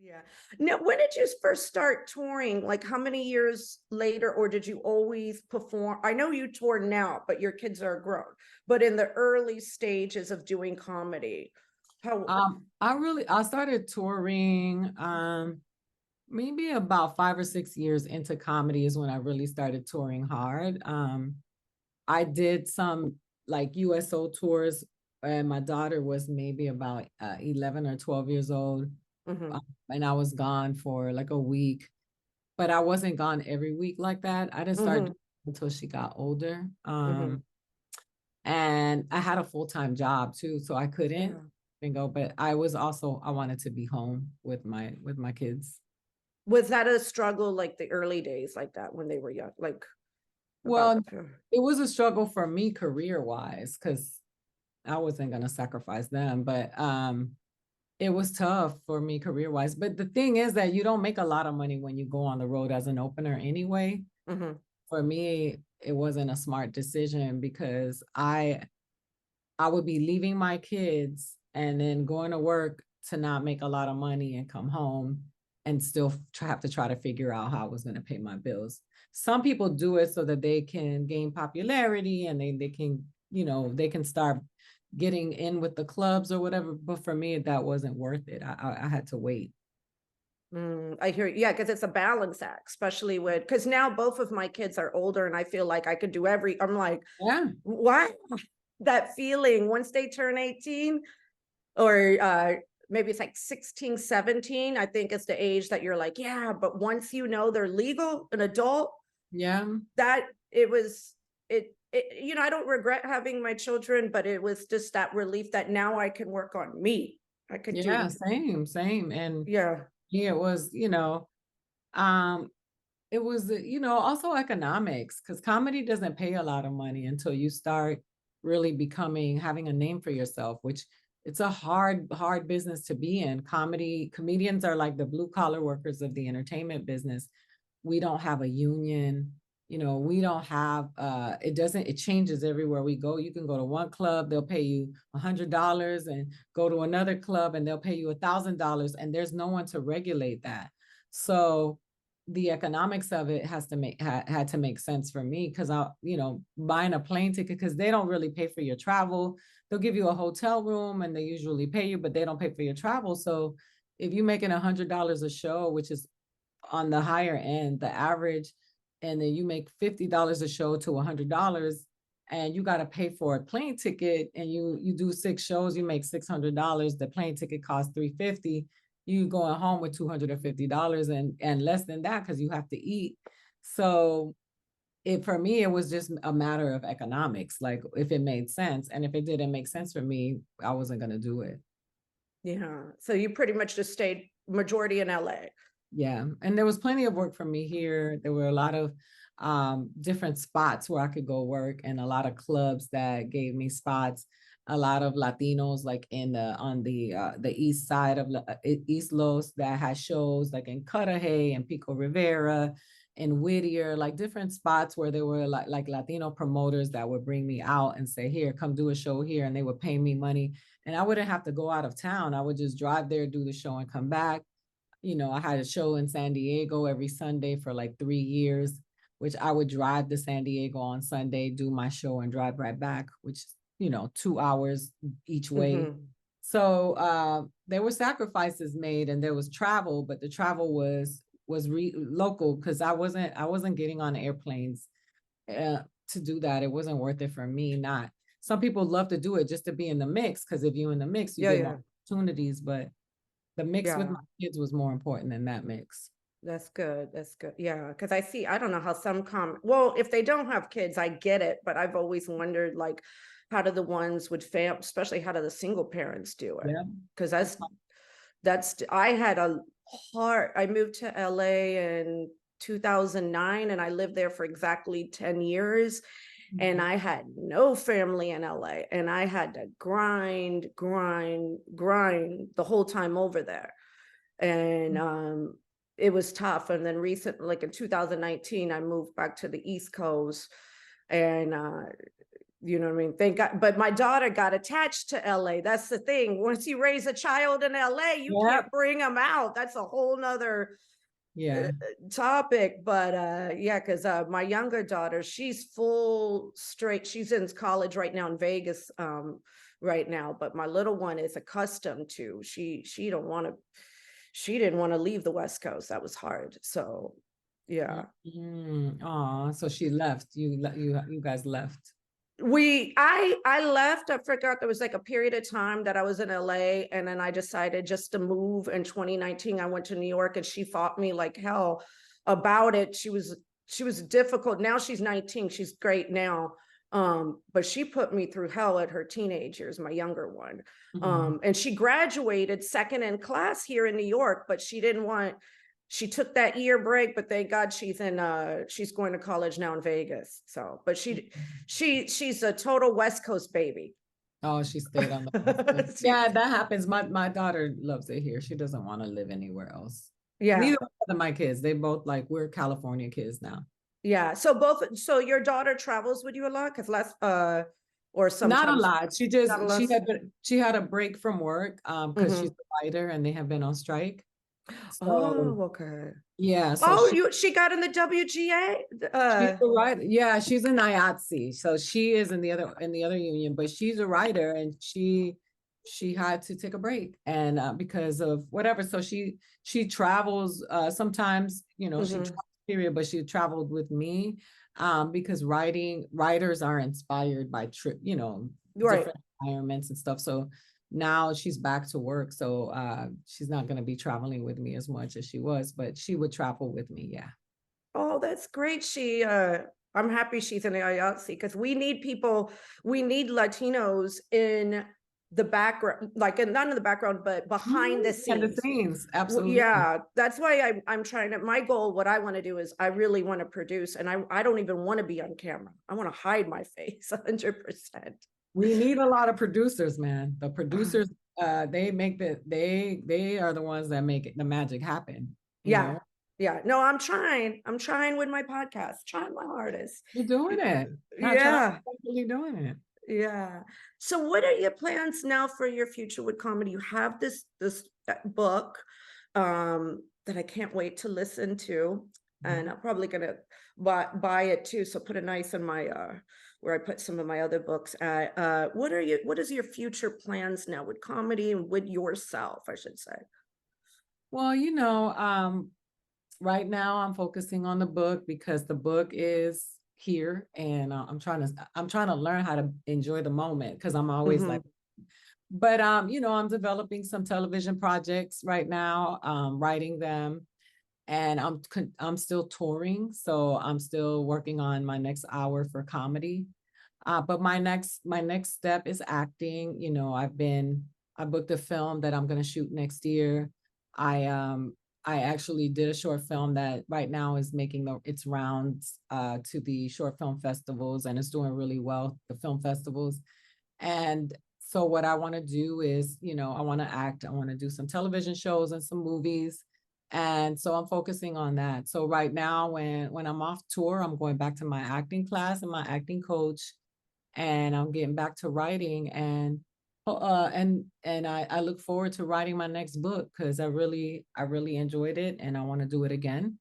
Yeah. Now, when did you first start touring? Like how many years later, or did you always perform? I know you tour now, but your kids are grown. But in the early stages of doing comedy, how? I started touring maybe about 5 or 6 years into comedy is when I really started touring hard. I did some like USO tours, and my daughter was maybe about 11 or 12 years old. Mhm, um, and I was gone for like a week, but I wasn't gone every week like that. I didn't start mhm, until she got older. mhm. And I had a full-time job too, so I couldn't Yeah. and go, but I wanted to be home with my kids. Was that a struggle like the early days like that when they were young? Like about Well, the it was a struggle for me career-wise because I wasn't gonna sacrifice them, but it was tough for me career-wise. But the thing is that you don't make a lot of money when you go on the road as an opener anyway. Mhm. For me, it wasn't a smart decision because I would be leaving my kids and then going to work to not make a lot of money and come home and still have to try to figure out how I was going to pay my bills. Some people do it so that they can gain popularity and they can, they can start getting in with the clubs or whatever. But for me, that wasn't worth it. I had to wait. I hear, yeah, because it's a balance act, especially with, because now both of my kids are older and I feel like I could do I'm like, Yeah. what? That feeling once they turn 18 or maybe it's like 16, 17, I think it's the age that you're like, yeah, but once you know they're legal, an adult, Yeah. that I don't regret having my children, but it was just that relief that now I can work on me. I could Yeah. do, Same. And yeah. yeah, um, it was, also economics, because comedy doesn't pay a lot of money until you start really having a name for yourself, which it's a hard business to be in. Comedians are like the blue collar workers of the entertainment business. We don't have a union. We don't have, it changes everywhere we go. You can go to one club, they'll pay you $100, and go to another club and they'll pay you $1,000, and there's no one to regulate that. So the economics of it had to make sense for me, because buying a plane ticket, because they don't really pay for your travel. They'll give you a hotel room and they usually pay you, but they don't pay for your travel. So if you're making $100 a show, which is on the higher end, the average, and then you make $50 a show to $100, and you got to pay for a plane ticket, and you do 6 shows, you make $600. The plane ticket costs $350. You going home with $250 and less than that because you have to eat. So for me, it was just a matter of economics. Like if it made sense, and if it didn't make sense for me, I wasn't gonna do it. Yeah. So you pretty much just stayed majority in LA. Yeah. And there was plenty of work for me here. There were a lot of different spots where I could go work, and a lot of clubs that gave me spots. A lot of Latinos, like on the east side of East Los, that had shows like in Cudahy and Pico Rivera and Whittier, like different spots where there were like Latino promoters that would bring me out and say, here, come do a show here. And they would pay me money. And I wouldn't have to go out of town. I would just drive there, do the show, and come back. I had a show in San Diego every Sunday for like 3 years, which I would drive to San Diego on Sunday, do my show, and drive right back, which, 2 hours each way. Mm-hmm. So there were sacrifices made, and there was travel, but the travel was local, because I wasn't getting on airplanes to do that. It wasn't worth it for me. Not Some people love to do it just to be in the mix, because if you're in the mix, you Yeah, get more yeah, opportunities. But the mix with yeah. my kids was more important than that mix. That's good. That's good. Yeah, because I don't know how well, if they don't have kids, I get it, but I've always wondered, like, how do the ones with especially how do the single parents do it? Yeah. Because I had I moved to LA in 2009 and I lived there for exactly 10 years. And Mhm. I had no family in LA and I had to grind the whole time over there. And it was tough. And then like in 2019, I moved back to the East Coast, and You know what I mean? Thank God. But my daughter got attached to LA. That's the thing. Once you raise a child in LA, you can't bring them out. That's a whole nother topic. But yeah, because my younger daughter, she's full straight. She's in college right now in Vegas right now. But my little one is accustomed to. She didn't want to leave the West Coast. That was hard. So yeah. Oh, so she left. You guys left. I left. I forgot there was like a period of time that I was in LA, and then I decided just to move in 2019. I went to New York, and she fought me like hell about it. She was difficult. Now she's 19. She's great now. But she put me through hell at her teenage years, my younger one. And she graduated second in class here in New York, but she took that year break, but thank God she's going to college now in Vegas. So, but she's a total West Coast baby. Oh, she stayed on the West Coast. Yeah, that happens. My daughter loves it here. She doesn't want to live anywhere else. Yeah. Neither of my kids. They both we're California kids now. Yeah. So your daughter travels with you a lot? Or sometimes not a lot. She had a break from work because she's a writer and they have been on strike. So, okay. Yeah. So she got in the WGA. She's a writer. Yeah, she's in IATSE. So she is in the other union, but she's a writer, and she had to take a break, and because of whatever. So she travels sometimes. She travels, period, but she traveled with me because writers are inspired by different environments and stuff. So now she's back to work, so she's not going to be traveling with me as much as she was, but she would travel with me. Yeah. Oh, that's great. I'm happy she's in the IATSE, because we need Latinos in the background, like not in the background, but behind the scenes. Absolutely. Yeah, that's why I'm trying to. My goal, what I want to do is, I really want to produce, and I don't even want to be on camera. I want to hide my face 100%. We need a lot of producers, man. The producers, they are the ones that make the magic happen. You know? Yeah. No, I'm trying with my podcast, trying my hardest. You're doing it. Yeah. You're doing it. Yeah. So what are your plans now for your future with comedy? You have this book that I can't wait to listen to. And I'm probably gonna buy it too. So put a nice in my where I put some of my other books. What is your future plans now with comedy and with yourself, I should say? Well, right now I'm focusing on the book because the book is here, and I'm trying to learn how to enjoy the moment, because I'm always but I'm developing some television projects right now, writing them. And I'm still touring, so I'm still working on my next hour for comedy. But my next step is acting. I booked a film that I'm going to shoot next year. I actually did a short film that right now is making its rounds to the short film festivals, and it's doing really well, the film festivals. And so what I want to do is, I want to act. I want to do some television shows and some movies. And so I'm focusing on that. So right now, when I'm off tour, I'm going back to my acting class and my acting coach, and I'm getting back to writing. And I look forward to writing my next book, because I really enjoyed it, and I want to do it again.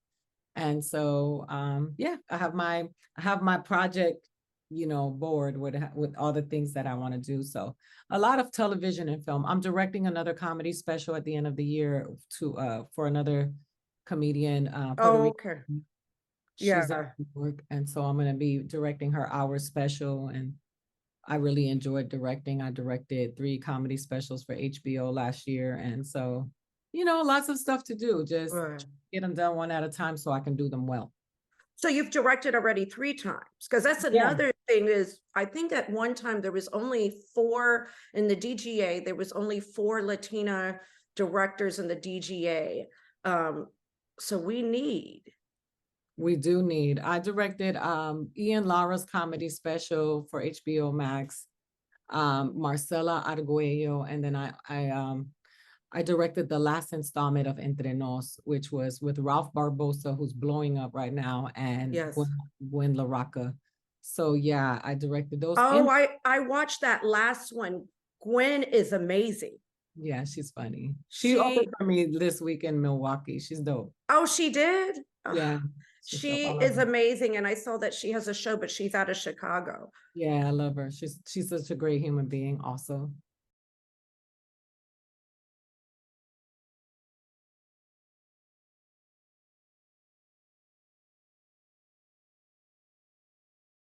And so I have my project board with all the things that I want to do. So a lot of television and film. I'm directing another comedy special at the end of the year for another comedian. Okay. She's at work, and so I'm going to be directing her hour special. And I really enjoyed directing. I directed 3 comedy specials for HBO last year, and so lots of stuff to do. Just get them done one at a time so I can do them well. So you've directed already 3 times, because that's another thing is, I think at one time there was only 4 in the DGA. There was only 4 Latina directors in the DGA. So we do need. I directed Ian Lara's comedy special for HBO Max, Marcela Alonso, and then I directed the last installment of Entre Nos, which was with Ralph Barbosa, who's blowing up right now, and Gwen LaRocca. So yeah, I directed those. Oh, And I watched that last one. Gwen is amazing. yeah, she's funny. She opened She, for me this week in Milwaukee. She's dope. oh, she did? Yeah, Ugh, she's dope. she I love is her. amazing. And I saw that she has a show, but she's out of Chicago. Yeah, I love her. She's such a great human being also.